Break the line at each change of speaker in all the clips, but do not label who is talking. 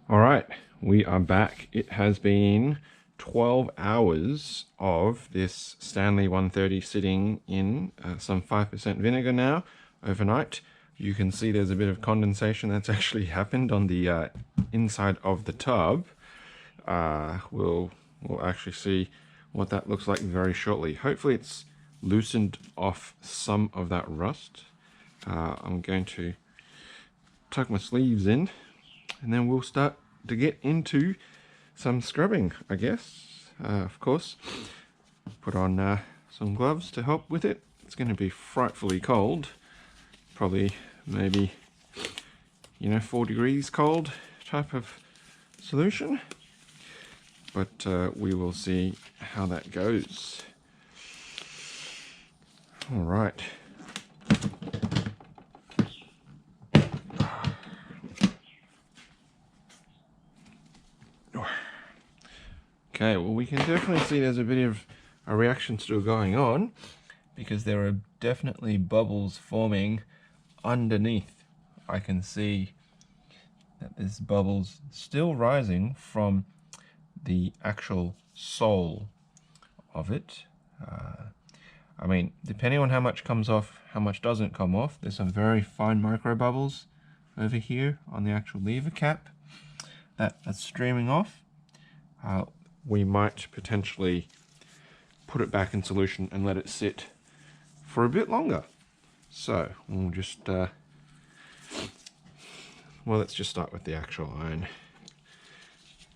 All right, we are back. It has been 12 hours of this Stanley 130 sitting in some 5% vinegar now overnight. You can see there's a bit of condensation that's actually happened on the inside of the tub. We'll actually see what that looks like very shortly. Hopefully it's loosened off some of that rust. I'm going to tuck my sleeves in, and then we'll start to get into some scrubbing, I guess. Of course, put on some gloves to help with it. It's going to be frightfully cold, probably maybe 4 degrees cold type of solution, but we will see how that goes. All right. Okay, well, we can definitely see there's a bit of a reaction still going on, because there are definitely bubbles forming underneath. I can see that there's bubbles still rising from the actual sole of it. I mean, depending on how much comes off, how much doesn't come off, there's some very fine micro bubbles over here on the actual lever cap that's streaming off. We might potentially put it back in solution and let it sit for a bit longer. So we'll just, well, let's just start with the actual iron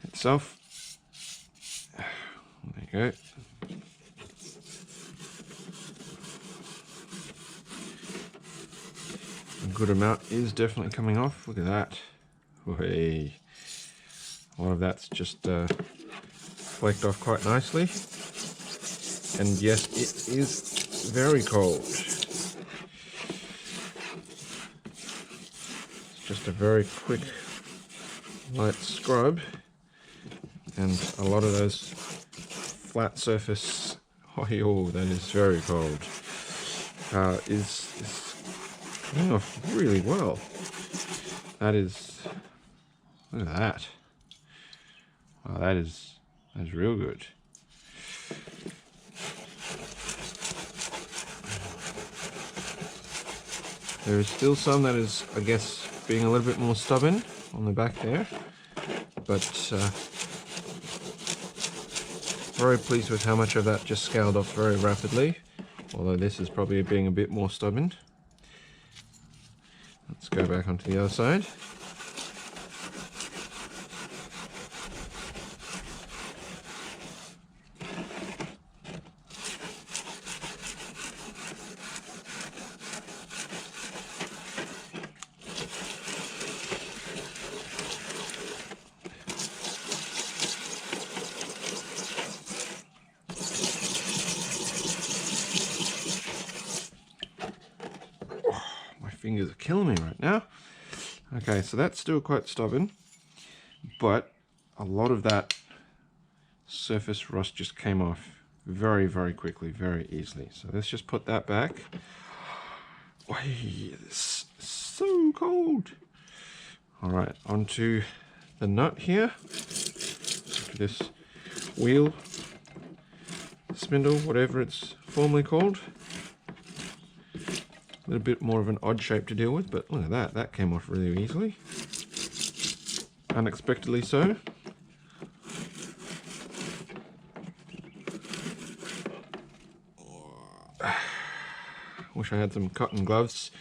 itself. There you go. A good amount is definitely coming off. Look at that. Hey. A lot of that's just flaked off quite nicely. And yes, it is very cold. It's just a very quick, light scrub, and a lot of those flat surface oil that is very cold is coming off really well. That is, look at that. Wow, that's real good. There is still some that is, I guess, being a little bit more stubborn on the back there, but very pleased with how much of that just scaled off very rapidly, although this is probably being a bit more stubborn. Let's go back onto the other side. Fingers are killing me right now. Okay, so that's still quite stubborn, but a lot of that surface rust just came off very, very quickly, very easily. So let's just put that back. It's so cold. All right, onto the nut here. This wheel, spindle, whatever it's formally called. A little bit more of an odd shape to deal with, but look at that. That came off really easily. Unexpectedly so. Wish I had some cotton gloves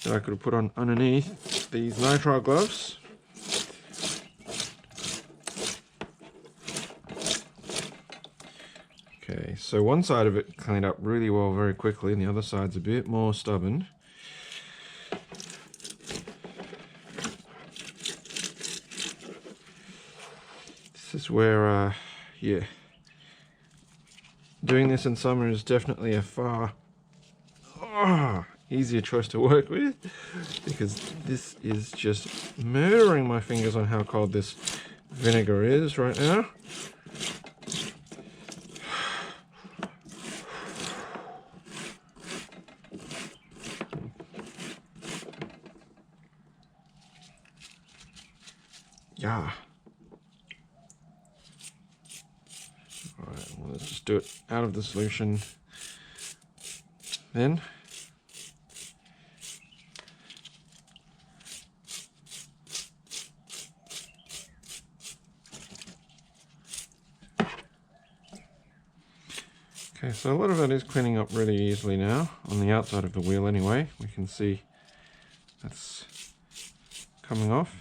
that I could have put on underneath these nitrile gloves. Okay, so one side of it cleaned up really well very quickly, and the other side's a bit more stubborn. This is where, yeah, doing this in summer is definitely a far easier choice to work with, because this is just murdering my fingers on how cold this vinegar is right now. Yeah, do it out of the solution then. Okay, so a lot of that is cleaning up really easily now, on the outside of the wheel anyway. We can see that's coming off.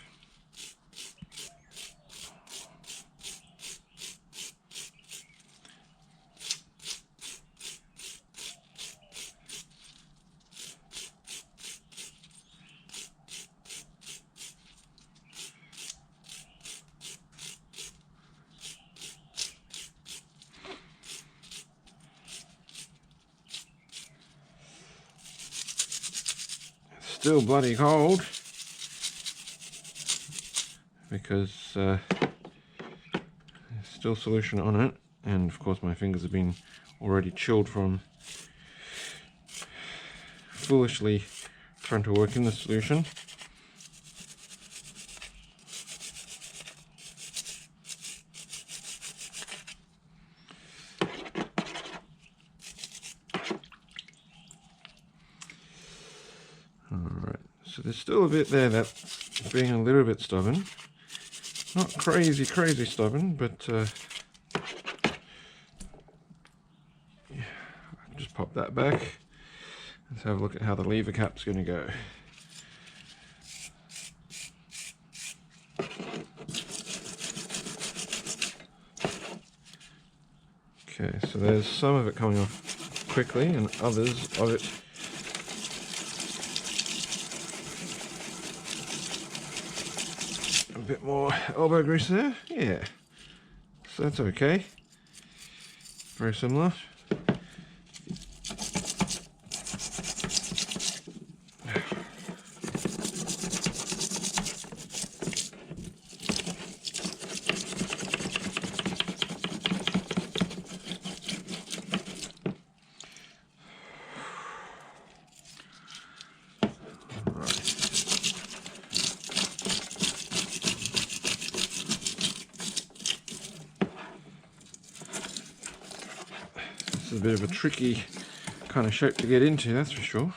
Still bloody cold because there's still solution on it, and of course my fingers have been already chilled from foolishly trying to work in the solution. Alright, so there's still a bit there that's being a little bit stubborn. Not crazy stubborn, but yeah, just pop that back. Let's have a look at how the lever cap's going to go. Okay, so there's some of it coming off quickly and others of it a bit more elbow grease there. Yeah, so that's okay. Very similar. This is a bit of a tricky kind of shape to get into, that's for sure.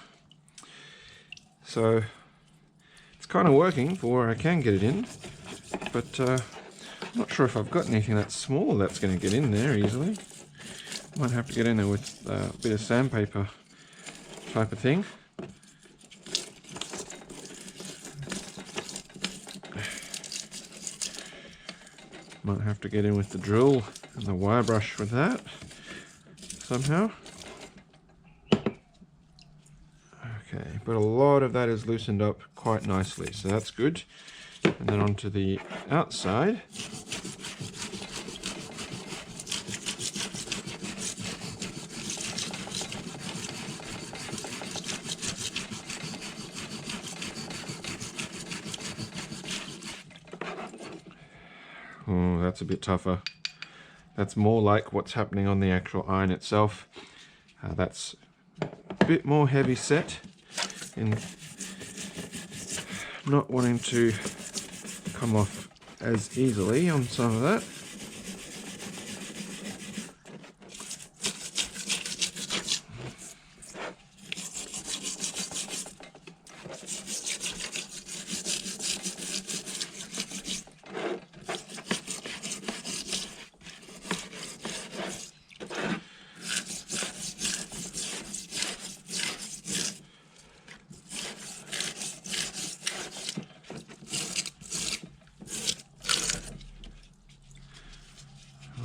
So it's kind of working for where I can get it in, but I'm not sure if I've got anything that's small that's going to get in there easily. Might have to get in there with a bit of sandpaper type of thing. Might have to get in with the drill and the wire brush with that somehow. Okay, but a lot of that is loosened up quite nicely, so that's good. And then onto the outside. Oh, that's a bit tougher. That's more like what's happening on the actual iron itself. That's a bit more heavy set in not wanting to come off as easily on some of that.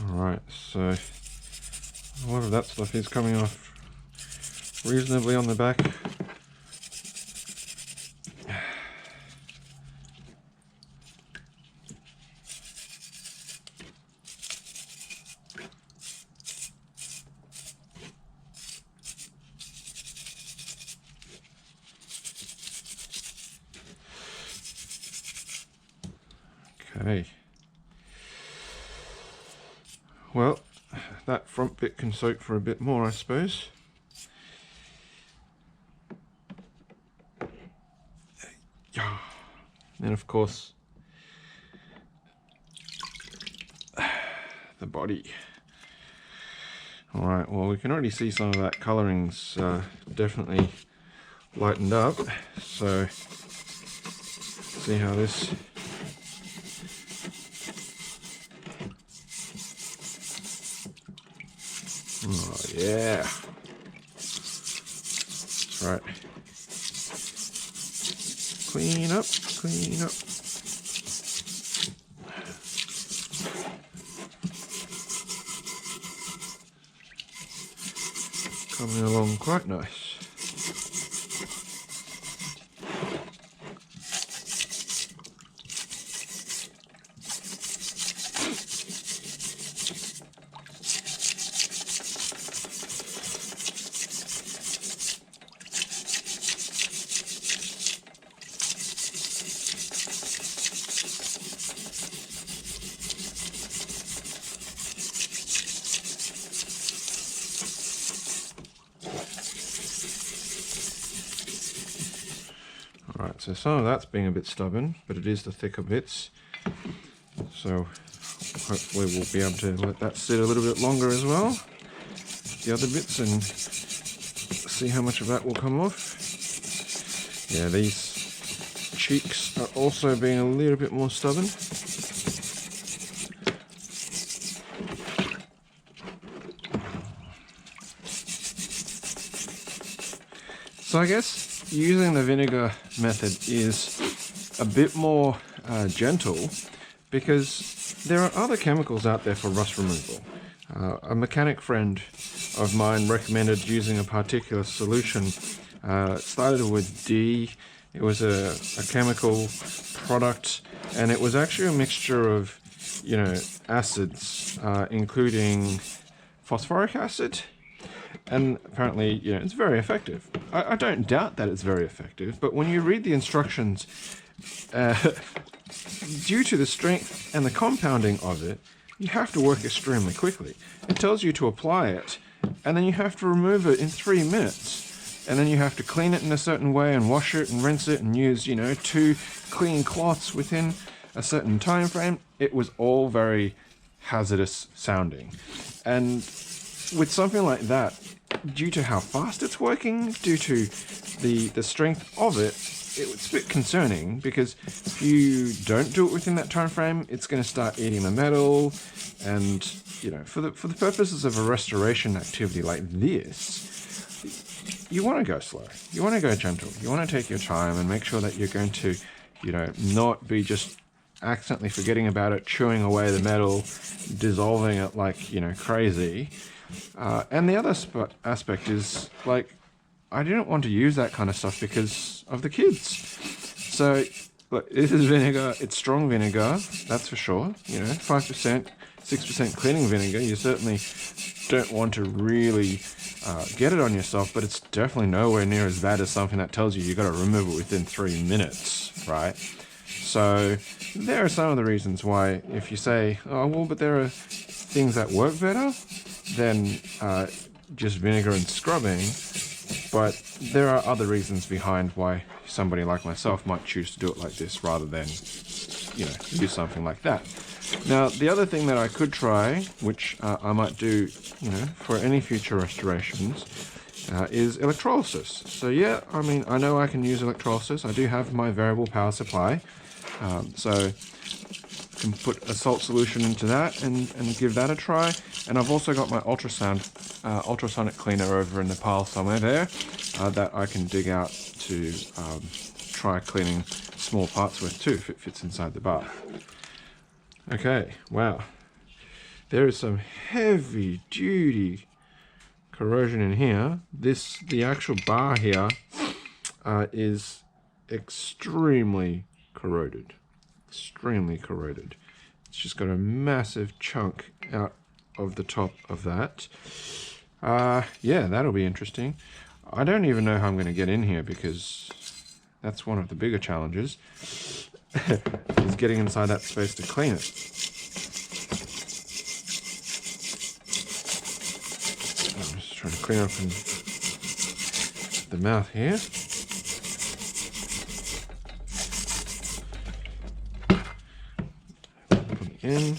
Alright, so a lot of that stuff is coming off reasonably on the back. Okay. Well, that front bit can soak for a bit more, I suppose. Then, of course, the body. All right, well, we can already see some of that coloring's definitely lightened up. So, see how this... Oh, yeah. That's right. Clean up, clean up. Coming along quite nice. Alright, so some of that's being a bit stubborn, but it is the thicker bits. So hopefully we'll be able to let that sit a little bit longer as well. The other bits, and see how much of that will come off. Yeah, these cheeks are also being a little bit more stubborn. So I guess using the vinegar method is a bit more gentle, because there are other chemicals out there for rust removal. A mechanic friend of mine recommended using a particular solution. It started with D. It was a chemical product, and it was actually a mixture of, you know, acids, including phosphoric acid. And apparently, you know, it's very effective. I don't doubt that it's very effective, but when you read the instructions, due to the strength and the compounding of it, you have to work extremely quickly. It tells you to apply it, and then you have to remove it in 3 minutes. And then you have to clean it in a certain way and wash it and rinse it and use, you know, 2 clean cloths within a certain time frame. It was all very hazardous sounding. And with something like that, due to how fast it's working, due to the strength of it, it's a bit concerning, because if you don't do it within that time frame, it's going to start eating the metal. And, you know, for the purposes of a restoration activity like this, you want to go slow. You want to go gentle. You want to take your time and make sure that you're going to, you know, not be just accidentally forgetting about it, chewing away the metal, dissolving it like, you know, crazy. And the other aspect is, like, I didn't want to use that kind of stuff because of the kids. So, look, this is vinegar. It's strong vinegar, that's for sure. You know, 5%, 6% cleaning vinegar. You certainly don't want to really get it on yourself, but it's definitely nowhere near as bad as something that tells you got to remove it within 3 minutes, right? So, there are some of the reasons why, if you say, oh, well, but there are things that work better than just vinegar and scrubbing, but there are other reasons behind why somebody like myself might choose to do it like this rather than, you know, use something like that. Now, the other thing that I could try, which I might do, you know, for any future restorations, is electrolysis. So yeah, I mean, I know I can use electrolysis. I do have my variable power supply, so I can put a salt solution into that and give that a try. And I've also got my ultrasonic cleaner over in the pile somewhere there that I can dig out to try cleaning small parts with too, if it fits inside the bath. Okay, wow. There is some heavy duty corrosion in here. The actual bar here is extremely corroded. Extremely corroded. It's just got a massive chunk out of the top of that. Yeah, that'll be interesting. I don't even know how I'm going to get in here, because that's one of the bigger challenges, is getting inside that space to clean it. I'm just trying to clean up the mouth here. Put it in.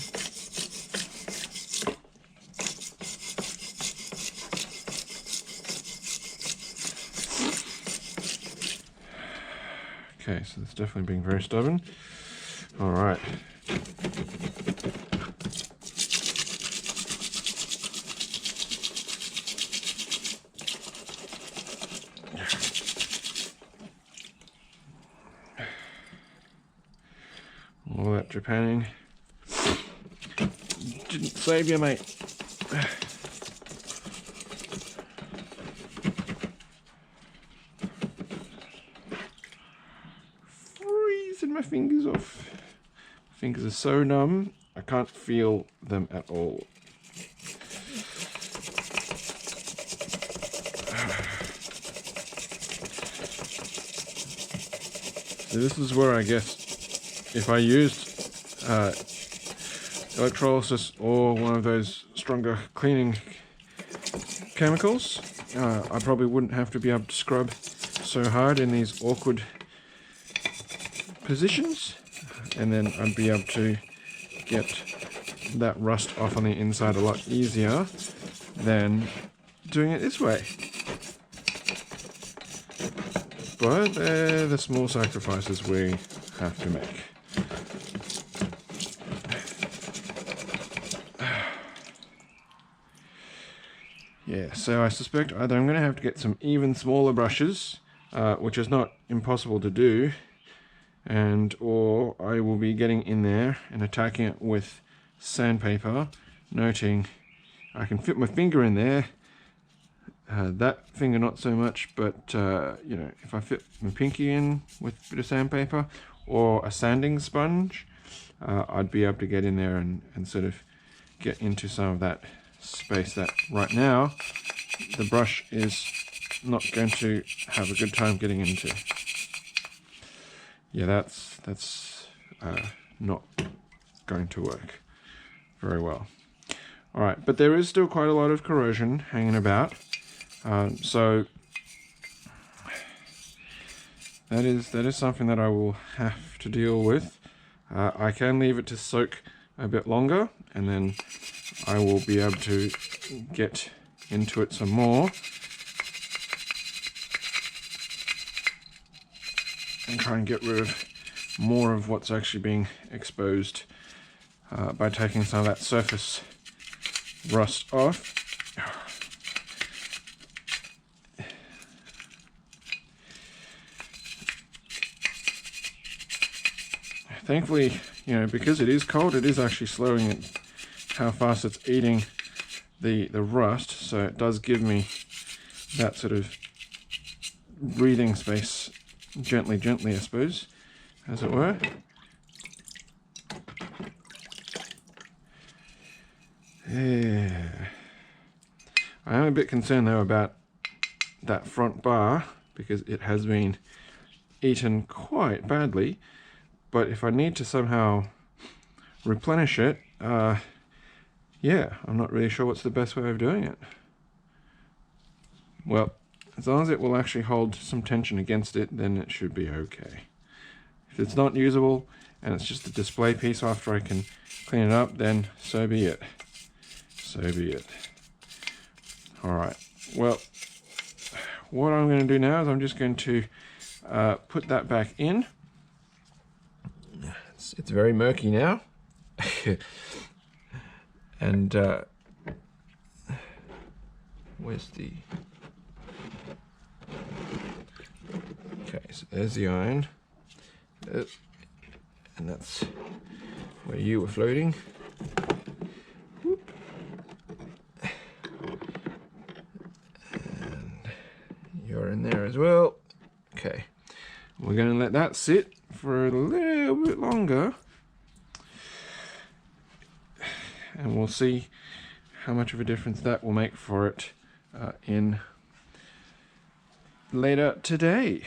Okay, so it's definitely being very stubborn. All right. All that Japanning didn't save you, mate. Freezing my fingers off. My fingers are so numb, I can't feel them at all. So this is where I guess if I used electrolysis or one of those stronger cleaning chemicals, I probably wouldn't have to be able to scrub so hard in these awkward positions, and then I'd be able to get that rust off on the inside a lot easier than doing it this way. But they're the small sacrifices we have to make. Yeah, so I suspect either I'm going to have to get some even smaller brushes, which is not impossible to do, or I will be getting in there and attacking it with sandpaper, noting I can fit my finger in there, that finger not so much, but you know, if I fit my pinky in with a bit of sandpaper or a sanding sponge, I'd be able to get in there and sort of get into some of that space that right now the brush is not going to have a good time getting into. Yeah, that's not going to work very well. All right, but there is still quite a lot of corrosion hanging about, so that is something that I will have to deal with. I can leave it to soak a bit longer, and then I will be able to get into it some more and try and get rid of more of what's actually being exposed by taking some of that surface rust off. Thankfully, you know, because it is cold, it is actually slowing it, how fast it's eating the rust, so it does give me that sort of breathing space, gently, I suppose, as it were. Yeah. I am a bit concerned though about that front bar, because it has been eaten quite badly, but if I need to somehow replenish it, yeah, I'm not really sure what's the best way of doing it. Well, as long as it will actually hold some tension against it, then it should be okay. If it's not usable and it's just a display piece after I can clean it up, then so be it. So be it. Alright, well, what I'm going to do now is I'm just going to put that back in. It's very murky now. And where's the... Okay, so there's the iron. And that's where you were floating. Whoop. And you're in there as well. Okay, we're going to let that sit for a little bit longer, and we'll see how much of a difference that will make for it in later today.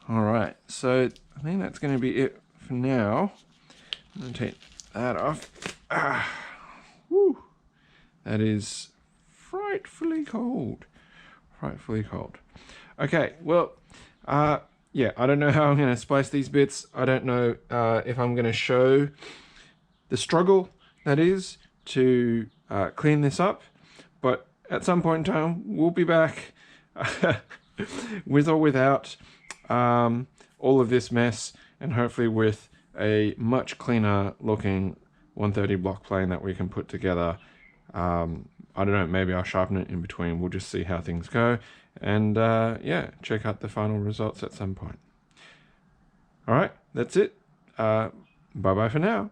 All right, so I think that's going to be it for now. I'm going to take that off. Whew. That is frightfully cold. Frightfully cold. Okay, well, yeah, I don't know how I'm going to splice these bits. I don't know if I'm going to show the struggle that is to clean this up, but at some point in time we'll be back with or without all of this mess, and hopefully with a much cleaner looking 130 block plane that we can put together. I don't know, maybe I'll sharpen it in between. We'll just see how things go. And yeah, check out the final results at some point. All right, that's it. Bye-bye for now.